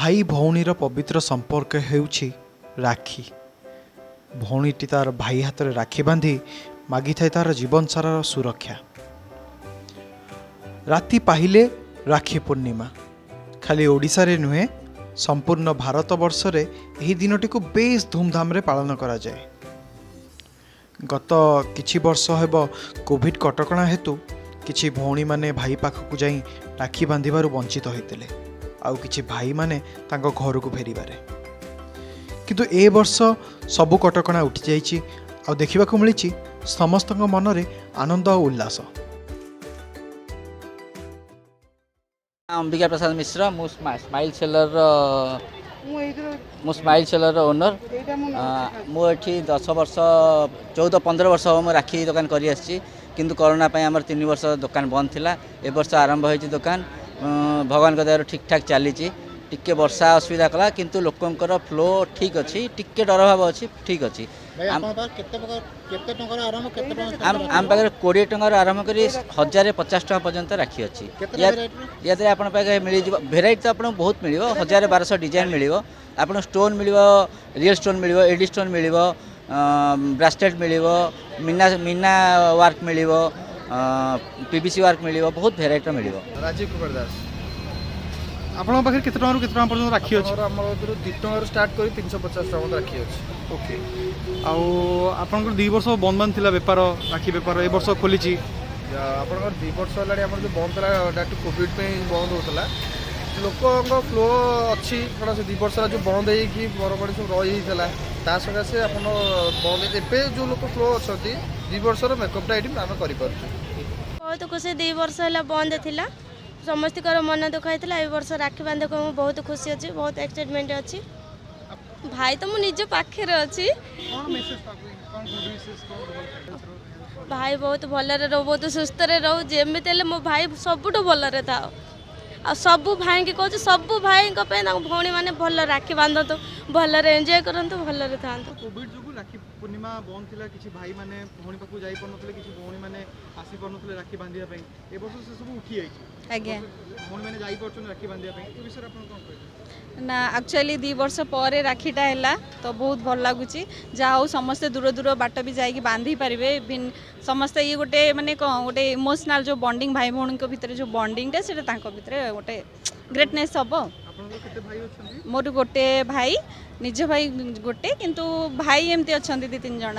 भाई भौणीर पवित्र संपर्क हेउछि राखी। भौणीटी तार भाई हाथ में राखी बांधी मागी थाए तार जीवन सारार सुरक्षा। राति पाहिले राखी पूर्णिमा खाली ओडिशा रे नुहे संपूर्ण भारत वर्ष रे एही दिनटी को बेस धूमधाम रे पालन करा जाए। गत किछि वर्ष हेब कोविड कटकणा हेतु किछि भौणी माने भाई पाखकु जाई राखी बांधिबारु वंचित होइतिले आउ किछि भाई माने तांको घर को फेरिबारे। किंतु ए वर्ष सबु कटकणा उठी जाइछि आउ देखिबाकु मिलिछि समस्तक मनरे आनंद और उल्लास। अंबिका प्रसाद मिश्र मु स्माइल सेलर ओनर। मुझे 10 वर्ष 14-15 वर्ष हम राखी दुकान कर किंतु कोरोना आमर 3 वर्ष दुकान बंद थिला। ए वर्ष आरंभ होती दुकान भगवान का दया ठीक ठाक चली। टिके वर्षा असुविधा कला किंतु लोकंकर फ्लो ठीक अच्छी टिके डर भाव अच्छी ठीक अच्छी। आम पाखे 20 टंकार आरंभ कर 1050 टका पर्यंत राखी अच्छी। या आप मिल भेराइटी तो आप बहुत मिल 1000-1200 डिजाइन मिल आप स्टोन मिल रियल स्टोन मिल एडी स्टोन मिल ब्रासलेट मिल मीना वर्क मिल पीवीसी वर्क मिल बहुत भेराइटी मिल। राजीव कुमार दास आपन पाखे केते टंका केते टंका पर्यंत राखी अछि? हमर 2 टंका स्टार्ट करी 350 टका राखी अछि। ओके आउ आपन 2 वर्ष बंद बंद थिला व्यापार राखी व्यापार ए वर्ष खोलिछि। आपन 2 वर्ष लाडी हमर जो बंद थला डाटू कोविड पे बंद होतला लोकंग फ्लो अच्छी कण से 2 वर्ष जो बंद है कि बरबड़ी सब रही थला ता संगा से आपन बंद एपे जो लोक फ्लो अछती 2 वर्ष रो मेकअप टा आइटम हम करि परछु। बहुत खुशी 2 वर्ष हला बंद थिला समस्त मन दुख होता है। वर्ष राखी बांधे को बहुत खुशी अच्छी बहुत एक्साइटमेंट अच्छी। भाई तो मुझे निज पाखे अच्छी भाई बहुत भलरे रहो बहुत सुस्थ रहो जमी मो भाई सबुठ भलरे था आ सबू भाई की कहूँ सबू भाई भौणी मैंने भल राखी बांधतु भलरे एंजॉय करंतु भलरे था। कोविड जो राखी पूर्णिमा बंद थिला किछि भाई माने भौणी पाखु जाई परनथले किछि भौणी माने आसी परनथले राखी बांधिया पई ए वर्ष से सब उठी आइछि। आज्ञा भौणी माने जाई परछन राखी बांधिया पई ए विषय आपन कोन कहै ना एक्चुअली 2 वर्ष पर राखीटा है तो बहुत भल लगुच जहाँ समस्ते दूर दूर बाट भी जाकि बांधी पारे समस्ते ये गोटे माने गोटे इमोशनल जो बॉन्डिंग भाई भौणी भितर जो बॉन्डिंगटा से भितर गोटे ग्रेटनेस हम। मोर गोटे भाई निज भाई गोटे किंतु भाई एमती अच्छा 2-3 जन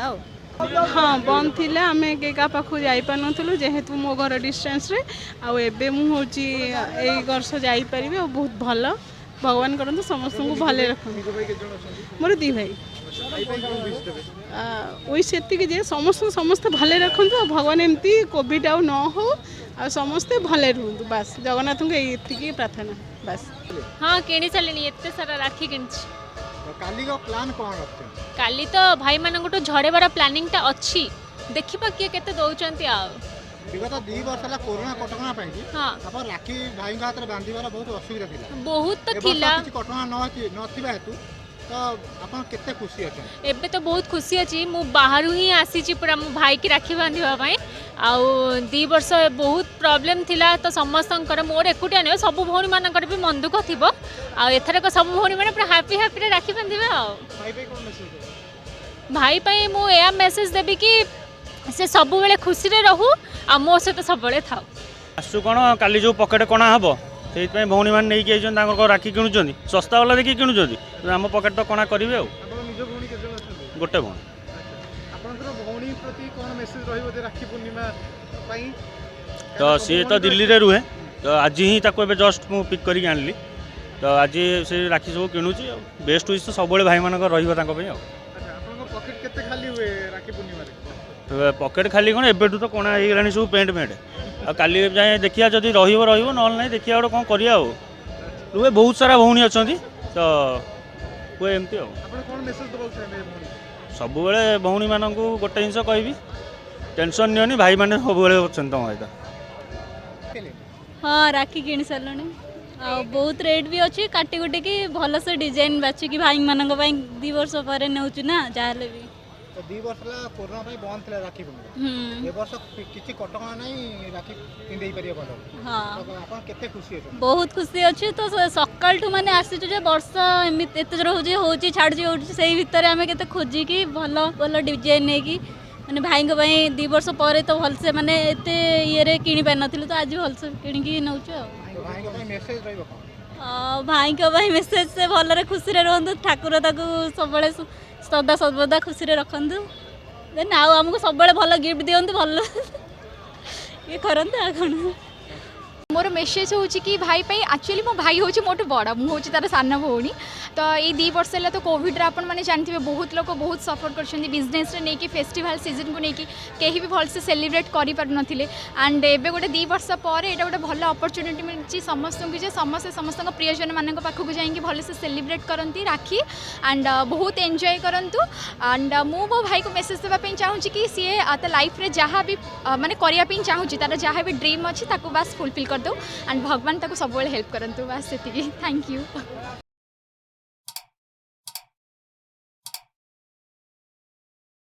हाँ बंद थी आम क्या पाखु जापारूँ जेहेतु मो घर डिस्टेंस रे आउ एबे मु होची ए वर्ष जापारि बहुत भल भगवान करते समस्त को भले रख। मोर 2 भाई विश ये समस्त समस्त भले रखु भगवान एमती कोविड आउ न हो आ समस्ते भले रुहतु बस जगन्नाथ को ये प्रार्थना बस। हाँ किणी सारे एत सारा राखी कि काली का प्लान कौन रखते? काली तो भाई मान झड़ेबार प्लानिंग टा अच्छी देखा किए के दौरान विगत 2 वर्ष है कोरोना कटकणा हाँ आप राखी भाई हाथ में बांधार बहुत असुविधा थी बहुत तो थिला कटकणा ना हेतु तो आप केते खुशी अच्छा? एबे तो बहुत खुशी अच्छी मु बाहर ही आसी पूरा मो भाई की राखी बांधापी आउ 2 वर्ष बहुत प्रॉब्लम थिला तो समस्त मोर एकुटिया नुहे सब भौणी मानकर भी मन दुख थी आथरक सब भौणी मैंने पूरा हापी हापी राखी बांधे भाई पाई मु या मेसेज देवी कि से सब बेले खुशी रे रहू आ मो सहित सब बेले था। आसु कौन काली जो पकेट कणा हम से भौणी मैंने नहीं राखी किणुंट सस्ता वाला देखिए किणुंट आम पकेट तो कणा करेंगे आ गोटे भौणी तो सी तो दिल्ली रे रुहे तो आज ही जस्ट मु पिक करके आनली तो आज से राखी सब किणुची बेस्ट विश तो सब भाई मान पकेट खाली कौन एबेठू तो कणा हो सब पेंट पेंट आ काली जाए देखिया जदि रही ना देखिए गोटे कौन करिया रुहे बहुत सारा भौणी अच्छा तो हुए एमती सब भौणी मान गोटे जिनस कहि टेंशन नियोनी भाई मैंने सब अच्छा तुम सहित। हाँ राखी किणी सारे बहुत रेट भी अच्छी काटी कुटी की भल से डिजाइन बाछिकी भाई मान 2 वर्ष पर नौ ना जहाँ भी तो 2 वर्ष कोरोना बंद थी राखी पूर्णिमा ए वर्ष किसी कटक ना राखी पिंधे पारे भल हाँ केते खुशी अच्छे बहुत खुशी अच्छी तो सकाल मैंने आसीचु जे वर्ष एमती एत जोर हो छाड़ी हो भितर आम के खोजिकी भल भल डिजाइन नहीं मैंने भाई 2 वर्ष पर तो भलसे माने एत ये कि पारि नी तो आज भलसे कि नौ मेसेज रही भाई मेसेज से भलरे खुशी रुहतु ठाकुर ताकू सब सदा सर्वदा खुशी रखु देन आमको सब भल गिफ्ट दिंतु भल ये करते कौन मोर मेसेज हो कि भाई एक्चुअली मो भाई हूँ मोटू बड़ मुझे तार सान भौणी तो ये 2 वर्ष है तो कोविड आपण मैंने जानते बहुत लोग बहुत सफर कर बिजनेस नहीं कि फेस्टिवल सीजन को लेकिन कहीं भी भलसे सेलिब्रेट करें एंड एवं गोटे 2 वर्ष पर यहाँ गोटे भल अपरच्युनिटी मिली समस्त को समस्त प्रियजन मान पाखक जाकि भलसे सेलिब्रेट करती राखी एंड बहुत एंजॉय करूँ एंड मो भाई को मेसेज देवाई चाहूँगी कि सी लाइफ रे जहाँ भी माने करने चाहूँगी तार जहाँ भी ड्रीम अच्छी बस फुलफिल कर दो एंड भगवान ताको सब हेल्प करंतु बस से थैंक यू।